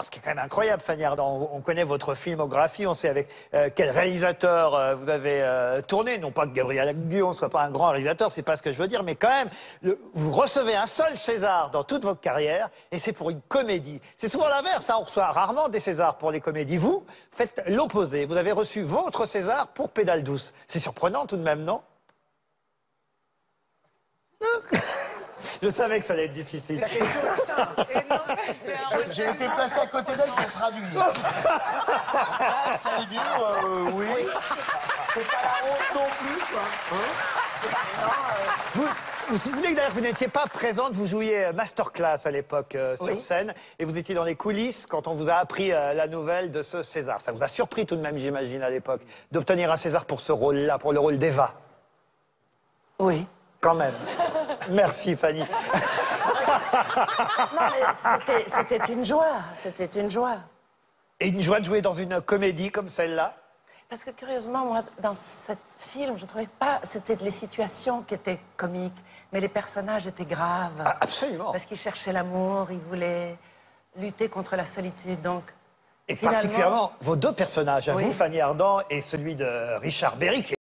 Ce qui est quand même incroyable, Fanny Ardant, on connaît votre filmographie, on sait avec quel réalisateur vous avez tourné. Non pas que Gabriel Guillon soit pas un grand réalisateur, c'est pas ce que je veux dire, mais quand même, vous recevez un seul César dans toute votre carrière, et c'est pour une comédie. C'est souvent l'inverse, hein, on reçoit rarement des Césars pour les comédies. Vous faites l'opposé, vous avez reçu votre César pour Pédale douce. C'est surprenant tout de même, non? Je savais que ça allait être difficile. J'ai été placé à côté d'elle pour traduire. Ah, ça veut dire, oui. C'est pas la honte non plus, quoi. Vous vous souvenez que d'ailleurs vous n'étiez pas présente, vous jouiez Masterclass à l'époque sur scène, et vous étiez dans les coulisses quand on vous a appris la nouvelle de ce César. Ça vous a surpris tout de même, j'imagine, à l'époque, d'obtenir un César pour ce rôle-là, pour le rôle d'Eva. Oui. Quand même. Merci, Fanny. Non, mais c'était une joie, c'était une joie. Et une joie de jouer dans une comédie comme celle-là? Parce que curieusement, moi, dans ce film, je trouvais pas... C'était les situations qui étaient comiques, mais les personnages étaient graves. Ah, absolument. Parce qu'ils cherchaient l'amour, ils voulaient lutter contre la solitude, donc... Et finalement, particulièrement, vos deux personnages, à oui. vous, Fanny Ardant, et celui de Richard Berry, qui